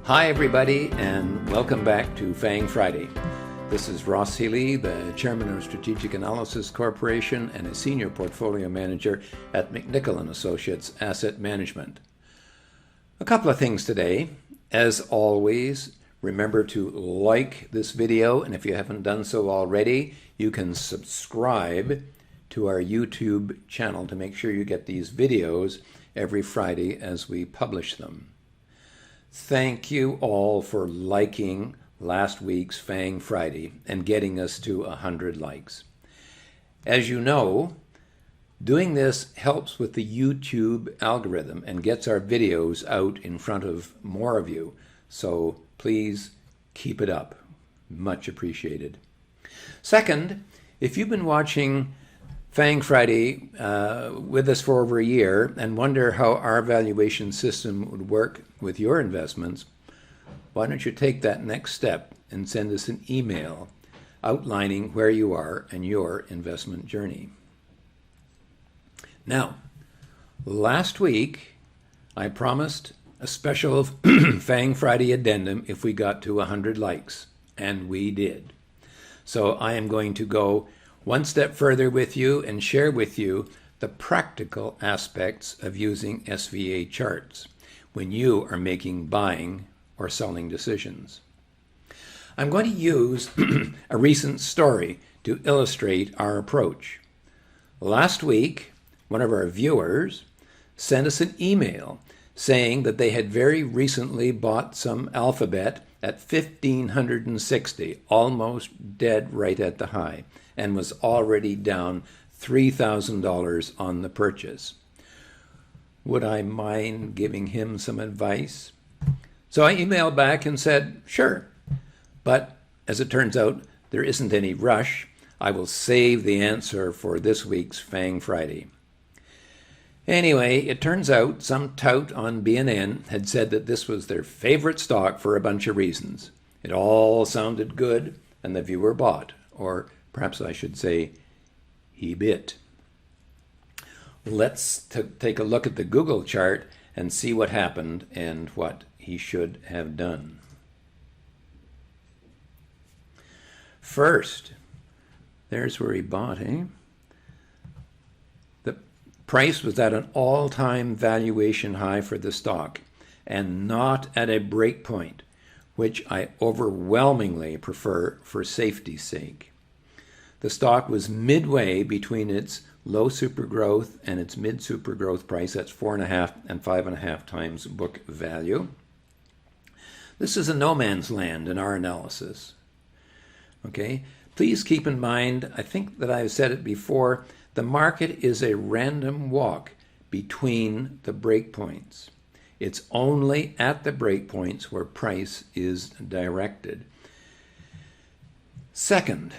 Hi everybody, and welcome back to FANG Friday. This is Ross Healy, the Chairman of Strategic Analysis Corporation and a Senior Portfolio Manager at McNichol & Associates Asset Management. A couple of things today. As always, remember to like this video, and if you haven't done so already, you can subscribe to our YouTube channel to make sure you get these videos every Friday as we publish them. Thank you all for liking last week's FANG Friday and getting us to 100 likes. As you know, doing this helps with the YouTube algorithm and gets our videos out in front of more of you. So please keep it up. Much appreciated. Second, if you've been watching FANG Friday with us for over a year and wonder how our valuation system would work with your investments, why don't you take that next step and send us an email outlining where you are in your investment journey. Now, last week I promised a special FANG Friday addendum if we got to 100 likes, and we did. So I am going to go one step further with you and share with you the practical aspects of using SVA charts when you are making buying or selling decisions. I'm going to use a recent story to illustrate our approach. Last week, one of our viewers sent us an email saying that they had very recently bought some Alphabet at $1,560, almost dead right at the high, and was already down $3,000 on the purchase. Would I mind giving him some advice? So I emailed back and said, sure, but as it turns out, there isn't any rush. I will save the answer for this week's FANG Friday. Anyway, it turns out some tout on BNN had said that this was their favorite stock for a bunch of reasons. It all sounded good, and the viewer bought, or perhaps I should say, he bit. Let's take a look at the Google chart and see what happened and what he should have done. First, there's where he bought, The price was at an all-time valuation high for the stock and not at a break point, which I overwhelmingly prefer for safety's sake. The stock was midway between its low super growth and its mid super growth price. That's 4.5 and 5.5 times book value. This is a no man's land in our analysis. Okay, please keep in mind, I think that I've said it before, the market is a random walk between the breakpoints. It's only at the breakpoints where price is directed. Second,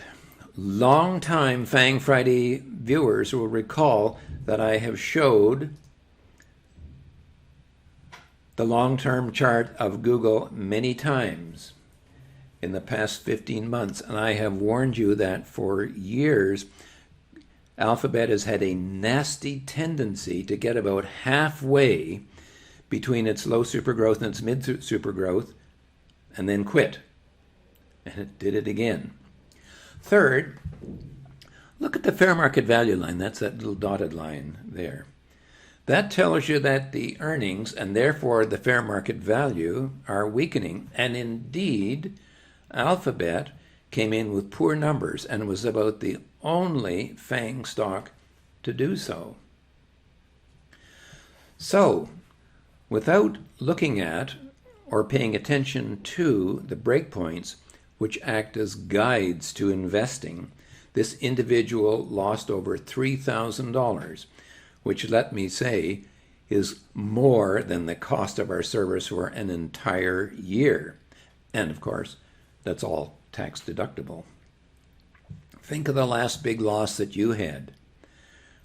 long-time FANG Friday viewers will recall that I have showed the long-term chart of Google many times in the past 15 months, and I have warned you that for years, Alphabet has had a nasty tendency to get about halfway between its low supergrowth and its mid supergrowth and then quit. And it did it again. Third, look at the fair market value line. That's that little dotted line there. That tells you that the earnings and therefore the fair market value are weakening. And indeed, Alphabet came in with poor numbers and was about the only FANG stock to do so. So, without looking at or paying attention to the breakpoints, which act as guides to investing, this individual lost over $3,000, which, let me say, is more than the cost of our service for an entire year. And of course, that's all tax deductible. Think of the last big loss that you had.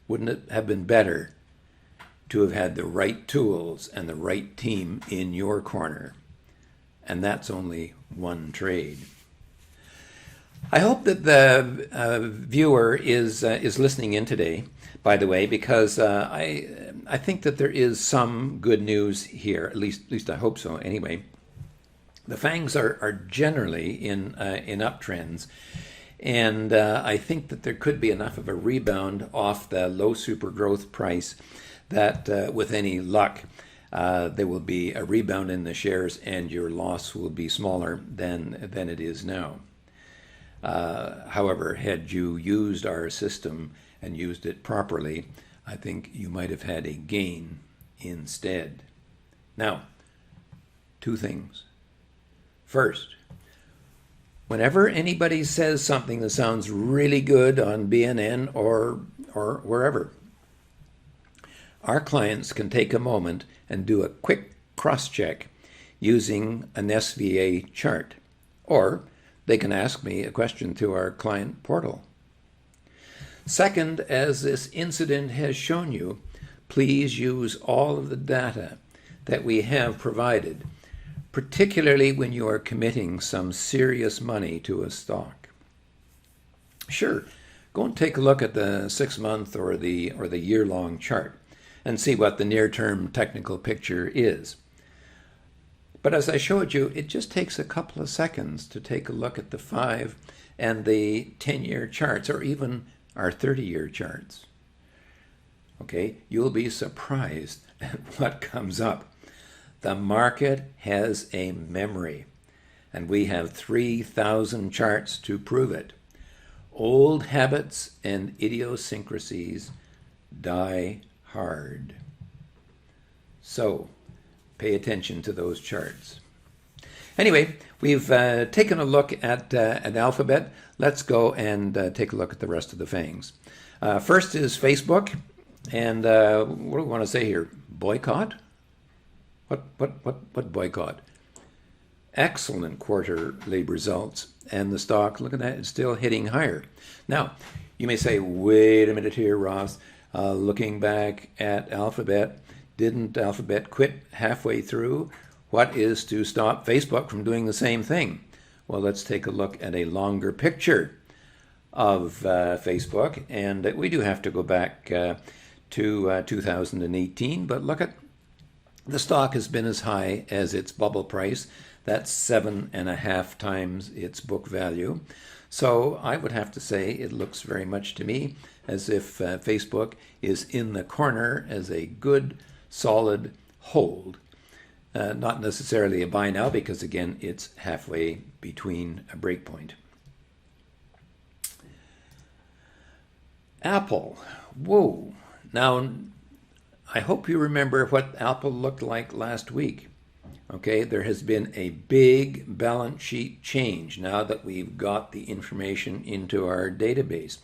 Wouldn't it have been better to have had the right tools and the right team in your corner? And that's only one trade. I hope that the viewer is listening in today, by the way, because I think that there is some good news here. At least I hope so. Anyway, The FANGs are generally in uptrends, and I think that there could be enough of a rebound off the low super growth price that with any luck there will be a rebound in the shares and your loss will be smaller than it is now. However, had you used our system and used it properly, I think you might have had a gain instead. Now, two things. First, whenever anybody says something that sounds really good on BNN or wherever, our clients can take a moment and do a quick cross-check using an SVA chart, or they can ask me a question through our client portal. Second, as this incident has shown you, please use all of the data that we have provided, particularly when you are committing some serious money to a stock. Sure, go and take a look at the 6-month or the year-long chart and see what the near-term technical picture is. But as I showed you, it just takes a couple of seconds to take a look at the 5 and the 10-year charts, or even our 30-year charts. Okay, you'll be surprised at what comes up. The market has a memory, and we have 3,000 charts to prove it. Old habits and idiosyncrasies die hard. So, pay attention to those charts. Anyway, we've taken a look at Alphabet. Let's go and take a look at the rest of the FANGs. First is Facebook, and what do we want to say here? Boycott? What boycott? Excellent quarterly results, and the stock, look at that, it's still hitting higher. Now, you may say, wait a minute here, Ross. Looking back at Alphabet, didn't Alphabet quit halfway through? What is to stop Facebook from doing the same thing? Well, let's take a look at a longer picture of Facebook, and we do have to go back to 2018, but look at the stock has been as high as its bubble price. That's 7.5 times its book value. So I would have to say it looks very much to me as if Facebook is in the corner as a good, solid hold. Not necessarily a buy now because, again, it's halfway between a breakpoint. Apple. Whoa. Now, I hope you remember what Apple looked like last week. Okay, there has been a big balance sheet change now that we've got the information into our database.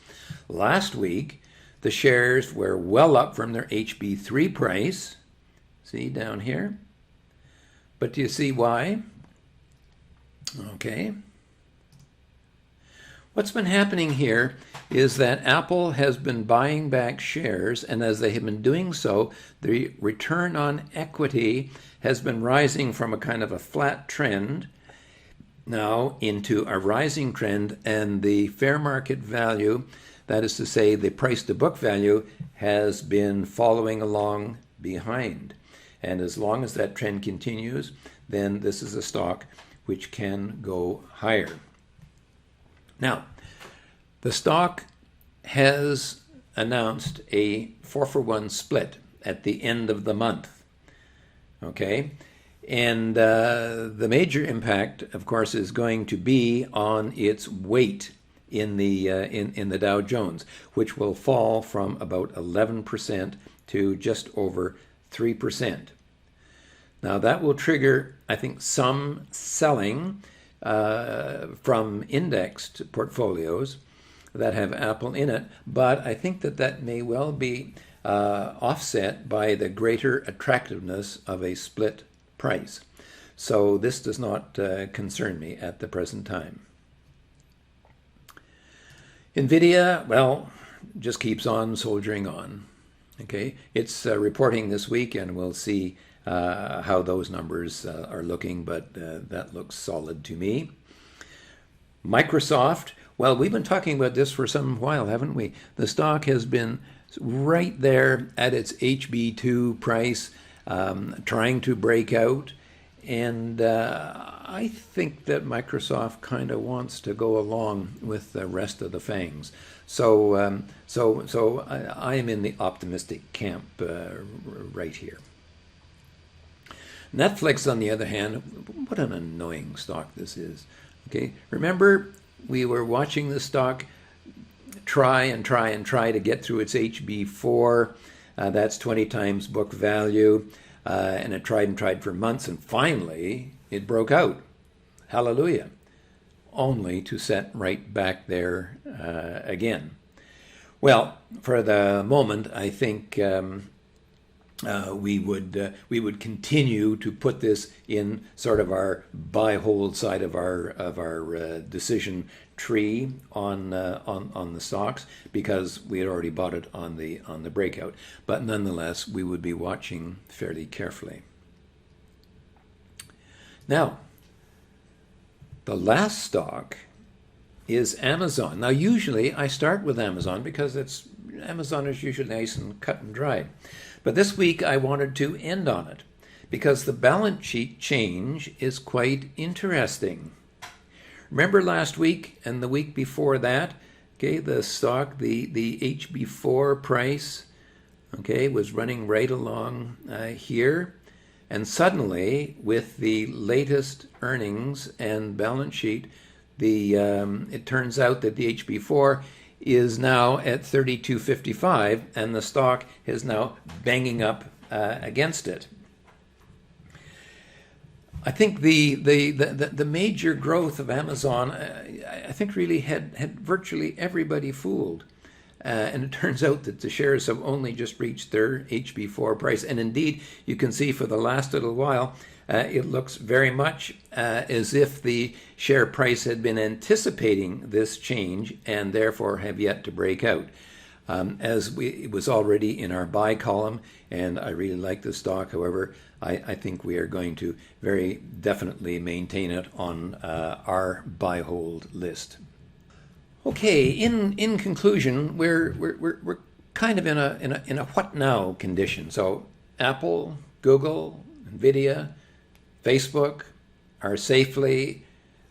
Last week, the shares were well up from their HB3 price. See down here? But do you see why? Okay. What's been happening here is that Apple has been buying back shares, and as they have been doing so, the return on equity has been rising from a kind of a flat trend now into a rising trend, and the fair market value, that is to say the price to book value, has been following along behind. And as long as that trend continues, then this is a stock which can go higher. Now, the stock has announced a 4-for-1 split at the end of the month. Okay, and the major impact, of course, is going to be on its weight in the Dow Jones, which will fall from about 11% to just over 3%. Now that will trigger, I think, some selling from indexed portfolios that have Apple in it, but I think that may well be offset by the greater attractiveness of a split price. So this does not concern me at the present time. NVIDIA, well, just keeps on soldiering on. Okay, it's reporting this week, and we'll see how those numbers are looking, but that looks solid to me. Microsoft, well, we've been talking about this for some while, haven't we? The stock has been right there at its HB2 price, trying to break out, And I think that Microsoft kind of wants to go along with the rest of the FANGs. So I am in the optimistic camp right here. Netflix, on the other hand, what an annoying stock this is. Okay, remember we were watching the stock try to get through its HB4. That's 20 times book value. And it tried and tried for months, and finally it broke out. Hallelujah. Only to set right back there again. Well, for the moment, I think we would continue to put this in sort of our buy hold side of our decision tree on the stocks, because we had already bought it on the breakout. But nonetheless, we would be watching fairly carefully. Now, the last stock is Amazon. Now, usually I start with Amazon because Amazon is usually nice and cut and dried. But this week I wanted to end on it because the balance sheet change is quite interesting. Remember last week and the week before that, okay, the stock, the HB4 price, okay, was running right along here. And suddenly, with the latest earnings and balance sheet, it turns out that the HB4 is now at 32.55, and the stock is now banging up against it. I think the major growth of Amazon, I think, really had virtually everybody fooled. And it turns out that the shares have only just reached their HB4 price. And indeed, you can see for the last little while, it looks very much as if the share price had been anticipating this change and therefore have yet to break out. It was already in our buy column, and I really like the stock. However, I think we are going to very definitely maintain it on our buy hold list. Okay, in conclusion, we're kind of in a what now condition. So Apple, Google, Nvidia, Facebook are safely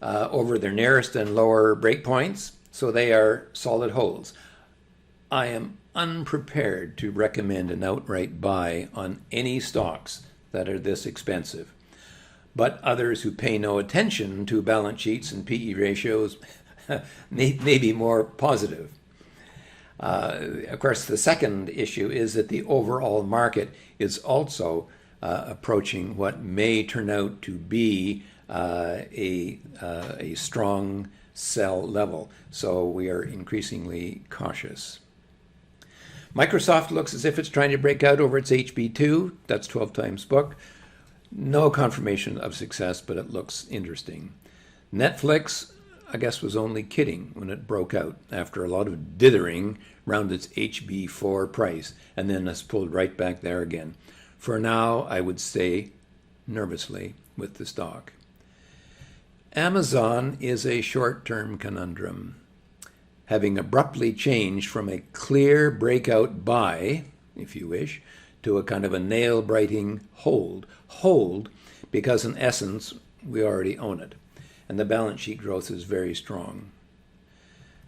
over their nearest and lower breakpoints, so they are solid holds. I am unprepared to recommend an outright buy on any stocks that are this expensive. But others who pay no attention to balance sheets and PE ratios may be more positive. Of course, the second issue is that the overall market is also approaching what may turn out to be a strong sell level. So we are increasingly cautious. Microsoft looks as if it's trying to break out over its HB2. That's 12 times book. No confirmation of success, but it looks interesting. Netflix, I guess, was only kidding when it broke out after a lot of dithering around its HB4 price, and then it's pulled right back there again. For now, I would stay nervously with the stock. Amazon is a short-term conundrum. Having abruptly changed from a clear breakout buy, if you wish, to a kind of a nail-biting hold. Hold because, in essence, we already own it, and the balance sheet growth is very strong.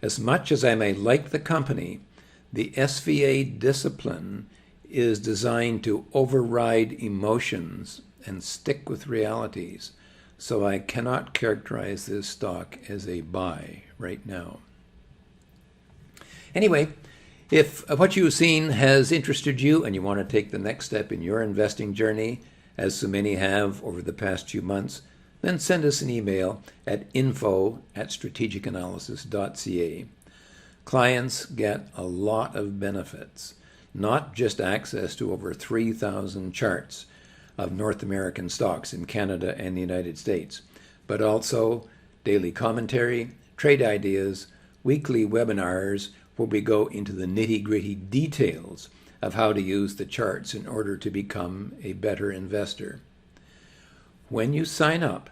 As much as I may like the company, the SVA discipline is designed to override emotions and stick with realities, so I cannot characterize this stock as a buy right now. Anyway, if what you've seen has interested you and you want to take the next step in your investing journey, as so many have over the past few months, then send us an email at info@strategicanalysis.ca. Clients get a lot of benefits, not just access to over 3,000 charts of North American stocks in Canada and the United States, but also daily commentary, trade ideas, weekly webinars where we go into the nitty-gritty details of how to use the charts in order to become a better investor. When you sign up,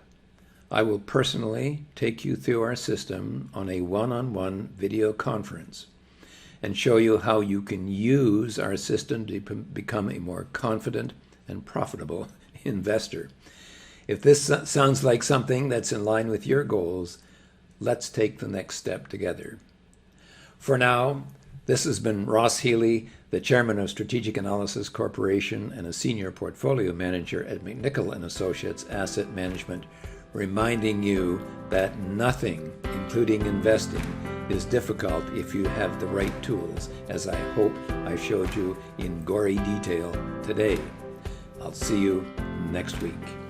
I will personally take you through our system on a one-on-one video conference and show you how you can use our system to become a more confident and profitable investor. If this sounds like something that's in line with your goals, let's take the next step together. For now, this has been Ross Healy, the chairman of Strategic Analysis Corporation and a senior portfolio manager at McNichol & Associates Asset Management, reminding you that nothing, including investing, is difficult if you have the right tools, as I hope I showed you in gory detail today. I'll see you next week.